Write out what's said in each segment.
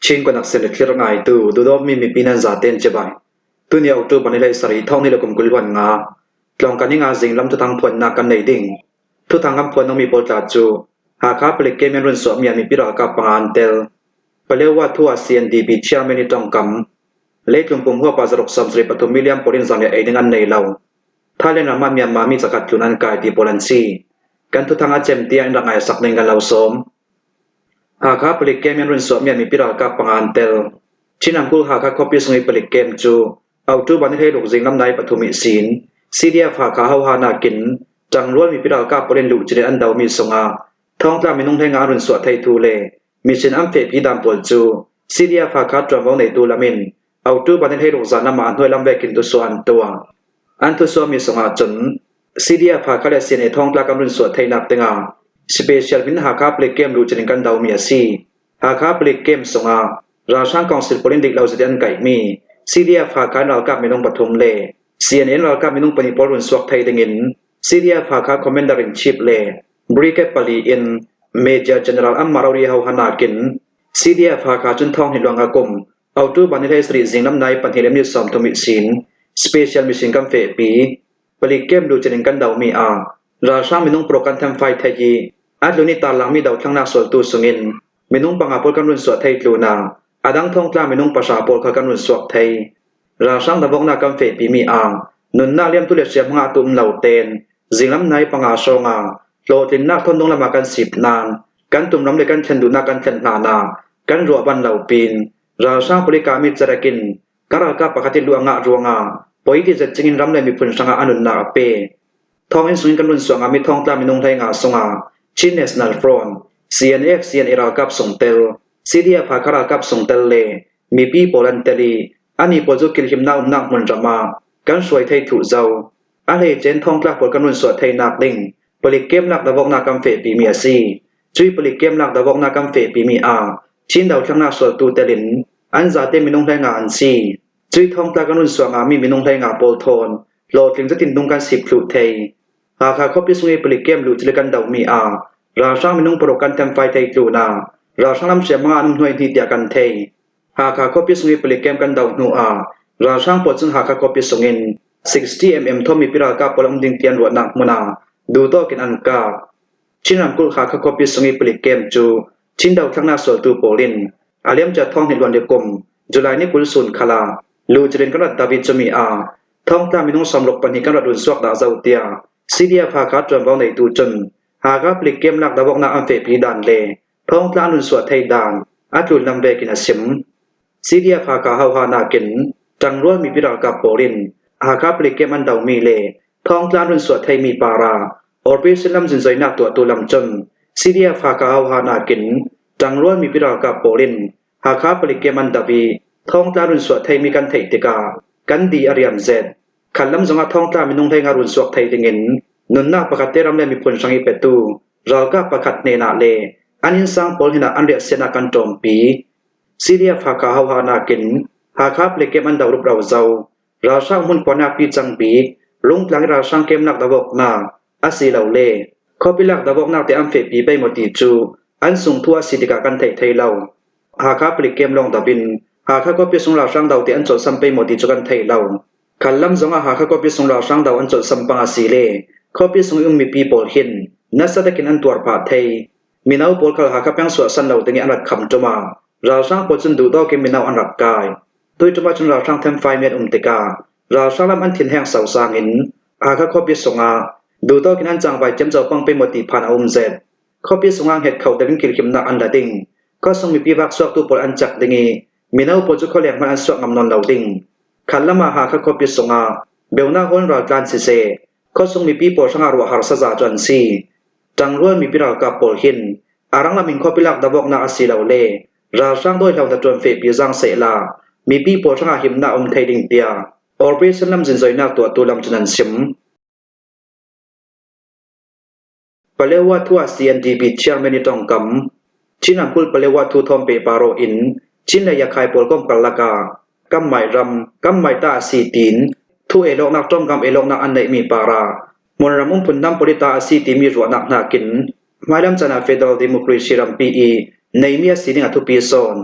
ชิงกนักเสด็จที่ร่างไอตูดูดอมีปีนันจาเต็นเจ็บไปตัวนี้เอาตัวบันเลยสรีท่องนี่เรากุมกุลวันงาลองกันนี่งาจิงลำทุทางพวนนักกันในดิ่งทุทางคำพวนต้องมีโปรตาจูหากข้าเปลิกเกมรุ่นสวมมีปีรากาปังอันเตลเปลว่าทั่วเซียนดีบีเชียร์เมนิตองกำเล็กลงปุ่มหัวปาสรกสมสริปฐุมมิเลียมโพลินสังเกตเองอันในเราถ้าเล่นรามามีมามีสกัดจุนันกายที่โปลันซีกันทุทางอาเจมตีอันรังไอสักหนึ่งกันเราสมหากข้าเปลิกเกมรุ่นสวมมีปีรากาปังอันเตลชินังกุลหากข้าคบพิสงเปลิกเกมจูเอาจูบันให้ลูกจิงลำในปฐุมิศีนซีเดียฝากข้าเฮาฮานากินจังล้วนมีปีรากาโพลินลุจิเรอันดาวมีสงาท้องกล้ามีนุ่งไทยงารุ่นสวดไทยทูเลมีเช่นอัมเฟพีดามปลจูซีเดียฝากข้าจอมวงในตูละมินเอาจูบันให้ลูกจานามาด้วยลำเวกินตุส่วนตัวอันตุส่วนมีสงาจนซีเดียฝากข้าเลเซียนในท้องกล้ากำรุ่นสวดไทยนักเตงาสเปเชียลวินหากข้าเปลิกเกมลุจิเรกันดาวมีซีหากข้าเปลิกเกมสงาราชาคองสิลปลินดิกเราจะเดินไก่มีซีเดียฝากข้าเรากับมีนุ่งปฐมเลเซียนเอ็นเรากับมีนุ่งปนิปอรุนสวกไทยเดงินซีเดียฝากข้าคอมเมนดารินชิปเลบริเกปลีอินเมเจอร์เจเนอรัลอัมมารารีเฮาฮานากินซีเดียฝากข้าจุนทองหินหลวงอากมเอาตู้บันเทศรีสิงน้ำในปันเทเลมิสอมทมิสินสเปเชียลมิสิงกัมเฟปีปลิเกมดูจะเดินกันดาวมีอาราชามีนุ่งโปรกันทำไฟไทยอัดลุนิตาลังมีดาวทั้งนักสวดตูสุงินมีนุ่งปังอาพลกันรุนสวดไทยลูนาอาดังท่องกล้ามีนุ่งประชาโพลกันรุนสวดไทยราชาดาวกนากัมเฟปีมีอานุนนาเลียมตุเลเซียมงาตุมเหล่าเตนสิงลำในปังอาชงาโลตินนักทนดงละมากัน10 นานกันตุ่มน้ำในกันเชนดูนักกันเชนนากันรัวบันเหล่าปีนราชาบริการมิจรกินการัลกาปกติลวงะรัวงาปอยที่จะจิงรำในมีพุนสังอานุนนาเปทองอินสุนกันรุนสวงามีทองตามีนุ่งไทยงาสงาชินเนสนัลฟรอน CNF CN อิรากับส่งเตลซีเดียพาคารากับส่งเตลเลมีปีโปลันเตลีอันนี้ปอจุกิลหิมนานักมุนจามากันสวยไทยถูเจ้าอะไรเจนทองกล้าปอกันรุนสวดไทยนักดิ่งปลิกเกมนักดาวกนักกัมเฟปีมีซีจุยปลิกเกมนักดาวกนักกัมเฟปีมีอาชินดาวช่างนักสวดตูเตลินอันซาเตมีนุ่งไทยงาอันซีจุยทองกล้ากันรุนสวงามีนุ่งไทยงาโปลโทนโหลดถึงจะตินดุงกัน10 ฟลุไทยหากเขาพิสูจน์ปลิกเกมหลุดเลยกันดาวมีอาราชามีนุ่งโปรกันทำไฟไทยลูนาราชาลำเสียมงานหน่วยที่เดียกันเทยหากเขาพิสูจน์ปลิกเกมกันดาวนัวราชาปวดจึงหากเขาพิสูจน์60 mm ทอมีพิรากาปลอมดิ่งเตียนวัดนักมุนาดูโตกินอันกาชินนำกุลหากเขาพิสูจน์ปลิกเกมจูชินดาวทั้งนาสวตูโปลินอาเลียมจะท่องเห็นวันเดียกมจุลัยนิคุลสุนคลาลูจเรนกันรัดดาวิดจมีอาท่องตามีนุ่งสำลกปัญหิกันรัดุนสวกดาเจ้าเตียซีเดียพาคัดจนวางในตูจนหากปลิกเกมลักดาวกนาอันเฟปีดานเลท้องตานุนสวดไทยดานอัตุลนำเบกินสิมซีเดียพากาฮาวานากินจังร้วนมีพิรากาโปลินหากปลิกเกมอันดาวมีเลท้องตานุนสวดไทยมีปาราออร์ปิสลัมจินใจนักตัวลำจนซีเดียพากาฮาวานากินจังร้วนมีพิรากาโปลินหากปลิกเกมอันดาวีท้องตานุนสวดไทยมีกันไทยติกากันดีอาริยมเซดขันลำจงอาท้องตามีนุ่งไทยงารุนสวดไทยดิงินนุนนาประคัตเตรำเลมีผลสังอิเปตูเราก็ประคัตเนนาเลอันยินสังพลหินาอันเดียเสนากันโจมปีซีเรียฝากฮาวานากินหากคับเลเกมันดาวรุปเราเจ้าเราสร้างมุนกว่านาปีจังปีลุงหลังเราสร้างเกมนักดาวกนาอาศิเหล่าเล่เขาพิลักดาวกนาแต่อัมเฟปีไปหมดตีจูอันส่งทั่วสิทธิกากันไทยไทยเราหากคับเลเกมลองดาบินหากเขาพิสงเราสร้างดาวแต่อันจดสัมไปหมดตีจูกันไทยเราขันลำจงอาหากเขาพิสงเราสร้างดาวอันจดสัมปังอาศิเล่เขาพิสงมีปีโปลหินนัสตะกินอันตัวผาไทยมีนาอุปกรณ์หากเป็นส่วนสันเหล่าตึงอันรักคำจมาเราสร้างปจนดูต่อเกมีนาอันรักกายโดยจมาจนเราสร้างเทมไฟเมียนติกาเราสร้างลำอันถิ่นแห่งเสาสางอินหากเขาพิสงาดูต่อกินอันจังไปจำเจ้าปังไปหมดตีผ่านอาเซดเขาพิสงาเหตุเขาแต่เป็นกิลขิมนักอันดัดิงก็ทรงมีปีบักสวกตัวปลอันจักดิงีมีนาอุปกรณ์เขาเลี้ยงมันอันสวกงำนนเหล่าดิงขันละมาหากเขาพิสงาเบลนาคนเราการเสเขาทรงมีปีโปรสังหารวหารสะจาจวนซีจังร้วนมีพิรากาโปลหินอารังลามิงข้อพิลักดาวกนาอาศิเหล่าเล่ราสร้างด้วยเหล่าตะจวนเฟปีจังเสลามีปีโปรสังหาหิมนาไทยดิงเตียออร์เบสลัมจินใจนักตัวลำจุนันซิมปเลวัตวัว CNDP เชียร์เมนิตองกัมชินังคุลปเลวัตทุทอมเปปาโรอินชินเลยาคายโปลก้มกัลลากากัมไมรำกัมไมตาสีตินทุเอโลกนักจอมกัมเอโลกนักอันใดมีปารามนรมุมพุนนัมปริตาสีติมีรัวนักนากินหมายลำจนาเฟดรัลเดโมครีซีรัมปีอีในเมียสีนิงอทุปีโซน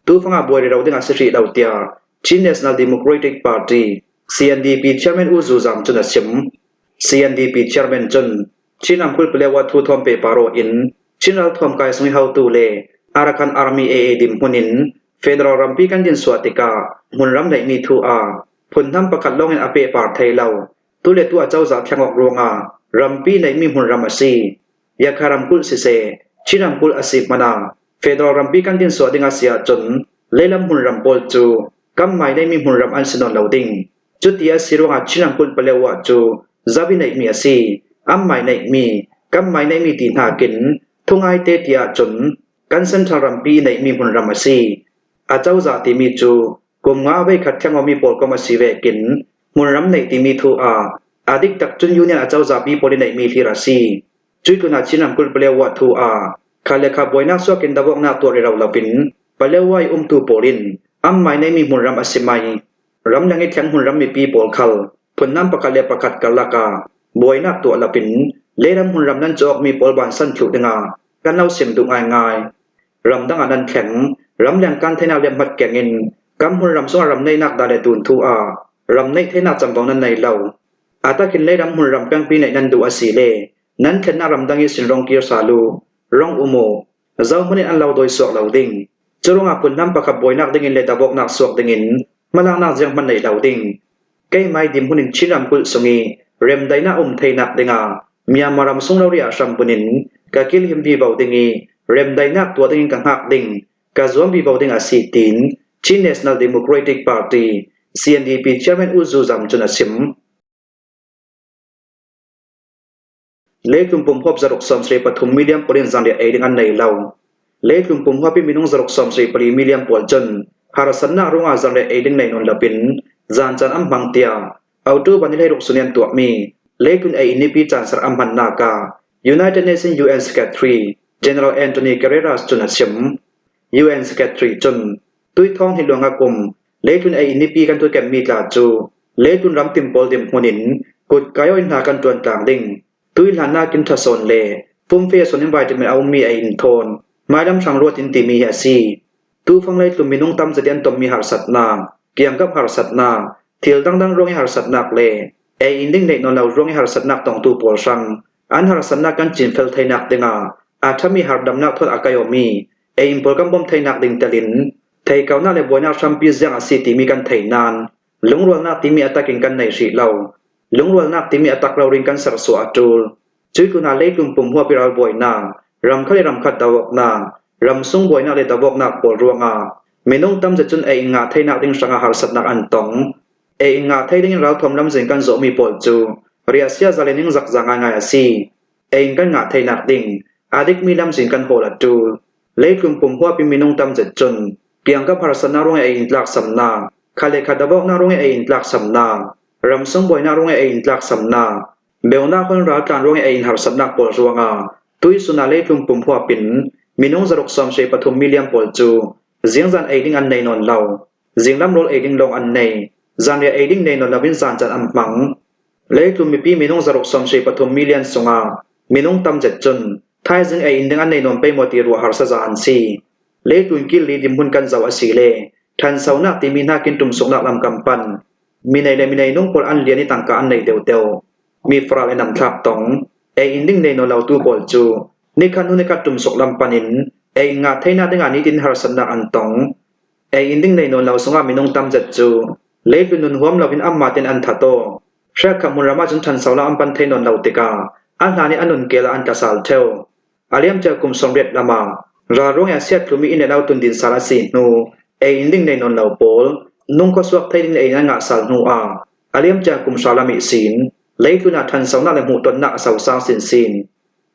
tu fanga boy re rawding asri lautia Chin National Democratic Party CNDP chairman uzu zam chuna sim CNDP chairman chun Chinam kul plewa thu thom pe paro in Chinal thom kai sung how tu le Arakan Army AA dim hunin Federal Rampi kan din swatika munram nei mi thu a phun tham pakhat long en ape par thai lau tu le tu a chau za thlangok ronga Rampi nei mi munram asi yakharam kul si se Chinam kul asip mana Federal Rampi kan din swadinga sia chun leilam munram pol chu kam mai nei mi munram an sinon loading chutia sirunga Chinam kul palewa chu zabi nei mi asi am mai nei mi kam mai nei mi tin ha kin thungai te tia chun kan central Rampi nei mi munram asi a chau za ti mi chu kum nga ve khat thang mi pol ko ma si ve kin munram nei ti mi thu a adik tak chun union a chau za pi poli nei mi thira si chui tu na Chinam kul palewa thu a khale kha boina so kin dawok na to re raw lapin palewai tu polin am mai nei mi munram asimai ram langi thang munram mi pi pol khal punnam pakale pakhat kalaka boina to lapin leram munram nan chok mi pol ban san thu denga kan lau sim du ngai ngai ram dang anan theng ram lang kan thena le mat kengin kam munram so ram nei nak da le tun thu a ram nei thena chambong nan nei lau ata kin le ram munram pang pi nei nan du asile nan thena ram dangi sin rong kir salu rong umo zau mani an lau doi sok lau ding churunga punnam pakha boinak dingin le tabok nak sok dingin malang nak jang man nei lau ding kai mai dim hunin Chinam kul sungi rem daina theinak dinga Myanmaram sung lau ria sampunin ka kil him bi bau dingi rem daina to dingin ka hak ding ka zom bi bau dinga sitin Chin National Democratic Party CNDP chairman uzu zam chuna sim Leitlum pum hop zarok som sri pathum million polin zanglia aiding an nei lau Leitlum pum hopi minung zarok som sri pali million pol jon harasanna runga zanglia aiding nei non lapin zan chan am bangtia auto banilai rok sunian tuak mi Leitlun ai inipi chansar am han naka United Nations UN Secretary General Anthony Guterres chuna sim UN Secretary chun tui thong hi longa kum Leitlun ai inipi kan tu kem mi tla chu Leitlun ram tim pol dim hunin kut kayo in na kan tuan tlang ding tui lana kin thason le pum fe sonin vitamin au mi ai in thon mailam sang ro tin ti mi ha si tu phang lai tlum minung tam zadian tom mi har sat na kiam kap har sat na thil dang dang rong har sat nak le ai inding nei non lau rong har sat nak tong tu pol sang an har sat nak kan chin fel thai nak dinga a thami har dam nak thot akayomi ai impol kam bom thai nak ding talin thai kauna le boina champi zang asi ti mi kan thai nan lungrol na ti mi ataking kan nei ri lau lungrol nak ti mi atak lau ring kan sar so atul chui tu na leitlum pum huwa piral boina ram khale ram khat dawok na ram sung boina le dawok nak pol ruanga minung tam za chun ai nga thai nak ding sanga har sat nak an tong ai nga thai ding rau thom lam jeng kan zo mi pol chu ria sia zalening zak zanga nga asi ai kan nga thai nak ding adik mi lam jeng kan hol atul leitlum pum huwa pi minung tam za chun piang ka har sana rong ai intlak samna khale khadawok na rong ai intlak samna ram sung boina rong ai intlak samna beuna kon ra kan rong ai in har sat nak pol ruanga tui suna leitlum pum huwa pin minung zarok som she pathum million pol chu zingzan aiding an nei non lau zinglam rol aiding long an nei zania aiding nei non lavin zan chan am mang leitlum mi pi minung zarok som she pathum million sunga minung tam jet chun thai zing ai inding an nei non pe moti ru har sa za an si leitlun kil li dim hun kan zaw asile than sauna ti mi na kin tum sokna lam kampan minai nung pol an liani tangka an nei deu deu mi fral enam thap tong ai inding nei non lau tu pol chu ni khan hu ni ka tum sok lam panin ai nga thaina dinga ni tin har san na an tong ai inding nei non lau songa minung tam jet chu leitlun nun huam lovin amma ten an thato sha kamun rama chun than saula am pan thein non lau tika an hlani anun kela an ta sal theu aliam cha kum somret lama ra rong ya siat lumi in lau tun din sala si nu ai inding nei non lau pol nung ko suak thein ai nga sal nu a aliam cha kum salami sin leitluna than sauna le mu ton na sau sa sin sin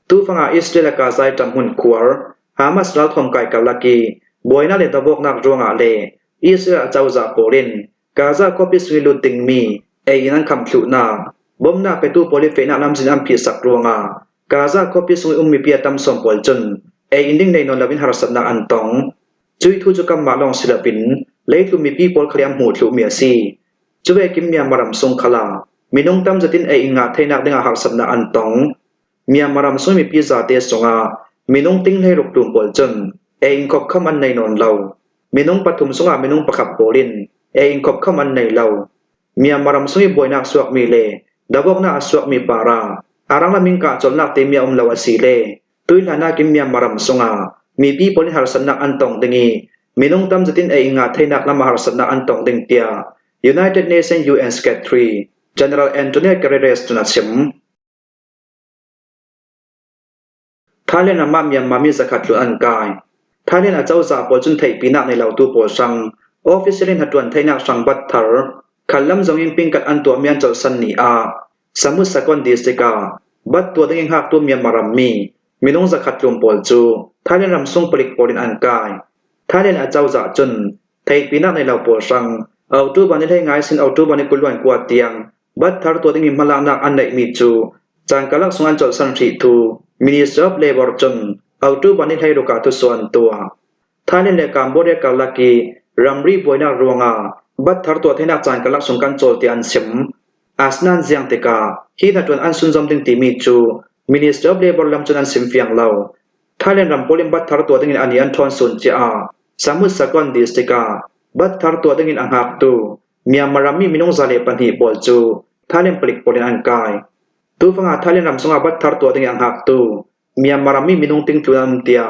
tu fanga Israel ka zai tam hun kwar Hamas ral thom kai kalaki boina le tabok nak ronga le Israel chauza polin Gaza ko piswilu tingmi ai nan kham thlu na bomna petu poli fe na lam jin am pi sak ronga Gaza ko piswi ummi pi atam som pol chun ai inding nei non lavin harasat na antong chui thu chu kam ma long silapin leitlum mi pi pol khriam hu thlu mi asi chuwe kim Myanmaram sung khala minung tam jatin ai inga theina dinga harsat na antong Myanmaram sumi pi za te songa minung ting le rok tum pol chun ai khop kham an nei non lau มีนงปฐุมสงามีนงประคับโปลินอิงคบเข้ามันในเราเมียมารำสุยบอยนักสวกมีเลดาวกนักสวกมีปาราอารังละมิงกะจนนักเตมียลาวสีเลตุยลานากิมเมียมารำสงามีปีโปลิหารสนักอันตองดิงีมีนงตำจตินอิงาไทนักละมหารสนักอันตองดิงเตีย United Nations UN Secretary General Antonio Guterres ตุนัสิมทาเลนมาเมียมมามีสกัดลุอันกายทาเลนอาเจ้าซาปอจุนไทยปีนักในเหล่าตูโปสังออฟฟิศเรนหัดวันไทยนักสังบัตทาร์ขันลำจงยิงปิงกัดอันตัวเมียนเจ้าสันนีอาสมุทรสกลดีสิกาบัตตัวดึงหักตัวเมียนมารัมมีมีน้องสกัดลุมปอลจูทาเลนรำส่งปลิกปอลินอันกายทาเลนอาเจ้าซาจุนไทยปีนักในเหล่าโปสังเอาตัวบันให้ง่ายสินเอาตัวบันกุลวันกวาดเตียงบัตทาร์ตัวดึงมาลางนักอันใดมีจูจางกลักส่งอันเจ้าสันทีทูMinister of Labor จนเอาตัวบันให้โอกาสทุส่วนตัวท่านในการบริการลักกี้รัมรีบวยนักรวงบัดทาร์ตัวที่นักจานกลักสงกันโจลตีอันซิมอาสนันเซียงติกาฮีนัดวันอันสุนจอมดึงตีมีจู Minister of Labor ลำจนอันซิมเฟียงเหล่าท่านรัมโพลิมบัดทาร์ตัวที่อันนี้อันทอนสุนเจ้าสมุทรสกลดิสติกาบัดทาร์ตัวที่อันหักตูเมียมารามีมินงซาเลปันหีบอลจูท่านปลิกปลินอันกายตูฟังท่านรำสงบัดทาร์ตัวที่อันหักตูเมียมารามีมินงติงจุนเตีย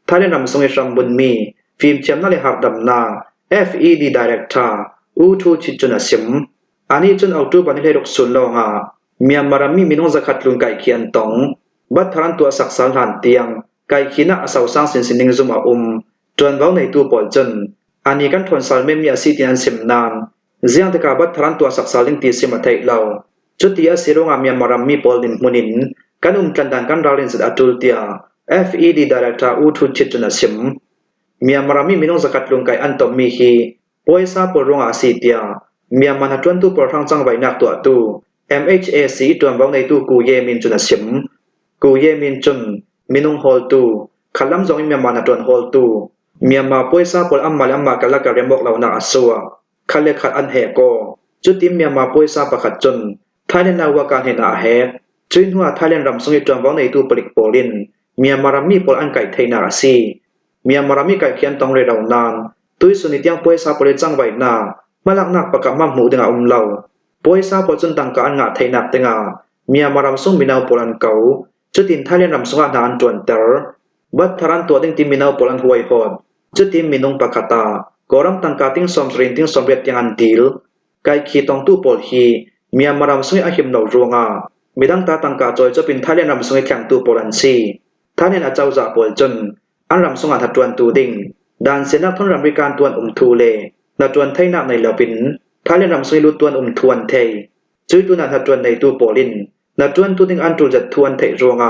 ท่านรำสงเอชัมบุญมีฟิล์มเชียมนั่นเลยหักดำนา FED Director อูทูชิจุนสิมอันนี้จนเอาตัวบันให้รกสุนลงเมียมารามีมินงจะขัดลุงไก่เขียนตงบัดทารันตัวสักสารหันเตียงไก่ขีนักสาวสร้างสินสินิงซุมาจนเว้าในตัวปอลจนอันนี้กันทวนสารไม่มีอาศิติอันสิมนานเสียงตะกาบัดทารันตัวสักสารลิงตีสิมาไทยเราจุดที่อาศิโรงเมียมารามีปอลดินมุนินกันกันดันกันราลินสุดอัตุลเตีย FED Director อูทูชิจุนสิมเมียมารามีมินงสกัดลุงไก่อันตอมมีฮีป่วยซาปรองอาศิเตียเมียมันจวนตัวปรทังจังไว้นักตัวตู MHAC ตัวบ้องในตัวกูเยมินจุนสิมกูเยมินจุนมินงฮอลตูขันลำจงเมียมันจวนฮอลตูเมียมาป่วยซาปรอัมมากัลกะเรียมบอกเราหน้าสัวขันเลขัดอันเฮโกจุดที่เมียมาป่วยซาปะขัดจนท้ายในนาวาการเห็นอาเฮจุนหัวท้ายในรำสงตัวบ้องในตัวปลิกโปลินเมียมารามีปอลอันไก่ไทยนาซีเมียมารามีไก่เขียนตองเรดาวนานตุยสุนิตยังป่วยซาปริจังไว้นามาลักนักประกาศมาหมูดึงเอาเราป่วยซาปจนตังกาอันงาไทยนักตึงเมียมารำส่งมินาวปอลันเก่าจุดตินไทยเรียนรำส่งนานจวนเตอร์บัดทารันตัวดึงติมินาวปอลันหวยหอดจุดติมินงปากตากอรัมตังกาติงสอมสรินติงสอมเรียตยังอันดิลไก่ขีตองตู้ปอลฮีเมียมารำส่งอาหิมเหล่ารวงมีดังตาตังกาจอยจะเป็นไทยเรียนรำส่งแข่งตู้ปอลันซีท่านเรียนอาเจ้าจ่าปอลจนอันรำส่งหัดจวนตูดิ่งด่านเสนักทุนรำบริการตวนทูเลนาจวนไทยนักในเหล่าปินท่านเรียนรำส่งลุตวนทวนเทยจุดตุนันหัดจวนในตู้ปอลินนาจวนตูดิ่งอันจูจัดทวนเทยรวง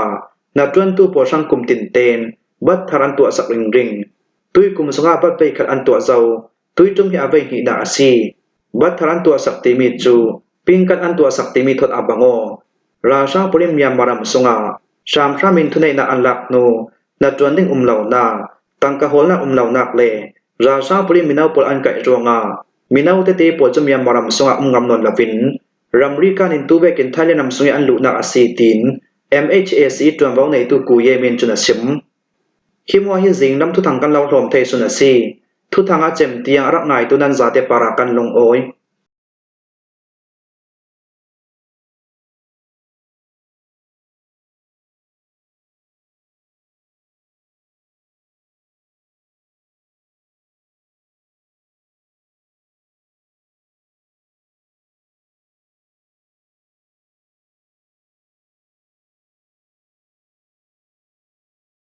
นาจวนตู้ปอช่างกุมตินเตนบัดทารันตัวสักริงตุยกุมสงาบัดไปขัดอันตัวเจ้าตุยจุ่มหิอาเวหินาซีบัดทารันตัวสักติมิจูปิงกันอันตัวสักติมิทดอับบังโอราชาปริมยามารำสงาชามชามินทุนในนาอันลักโนนาจวนดิ่งเหล่านาตังกะโหลนาเหล่านักเลราชาปริมินาวปอลอันไก่รวงมินาวเตเตปอลจมยามารำสงางงำนนลวินรัมริกานินตูเวกินไทยเลนำสงอันลุนักอาศิติน MHAC ตัวบ้องในตัวกูเยมินจุนสิมคิมว่าฮิซิงนำทุกทางกันเล่าลมเทสุนสีทุกทางอาเจมเตียงรักนายตัวนั้นจะเตปารากันลงโอย